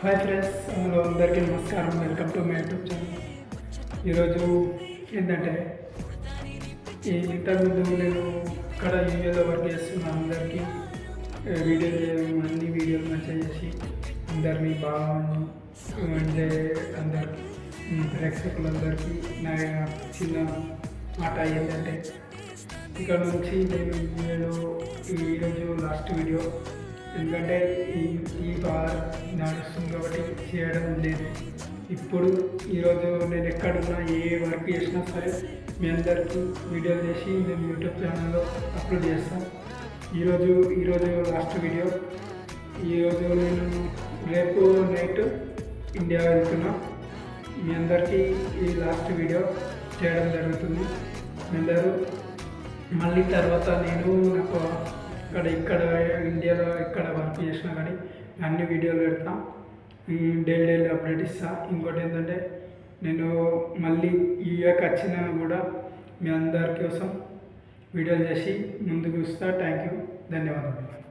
Hi friends, hello అందరికీ నమస్కారం. Welcome to my YouTube channel. ఈరోజు ఏంటంటే ఇంతకుముందు నేను ఇక్కడ యూఏలో వర్క్ చేస్తున్న అందరికీ వీడియో చేయడం, అన్ని వీడియోలు మంచిగా చేసి అందరినీ బాగా అంటే అందరికి ప్రేక్షకులందరికీ నా చిన్న మాట ఏంటంటే ఇక్కడ నుంచి నేను ఈరోజు లాస్ట్ వీడియో, ఎందుకంటే ఈ బార్ నడుస్తుంది కాబట్టి చేయడం లేదు. ఇప్పుడు ఈరోజు నేను ఎక్కడున్నా ఏ వర్క్ చేసినా సరే మీ అందరికీ వీడియోలు చేసి నేను యూట్యూబ్ ఛానల్లో అప్లోడ్ చేస్తాను. ఈరోజు లాస్ట్ వీడియో. ఈరోజు నేను రేపు నైట్ ఇండియా వెళ్తున్నా. మీ అందరికీ ఈ లాస్ట్ వీడియో చేయడం జరుగుతుంది. మీ అందరూ మళ్ళీ తర్వాత నేను నాకు ఇక్కడ ఇండియాలో ఎక్కడ వర్క్ చేసినా కానీ అన్ని వీడియోలు పెడతా, డైలీ అప్డేట్ ఇస్తా. ఇంకోటి ఏంటంటే నేను మళ్ళీ యూఏకి వచ్చినా కూడా మీ అందరి కోసం వీడియోలు చేసి ముందుకు ఇస్తా. థ్యాంక్ యూ, ధన్యవాదాలు.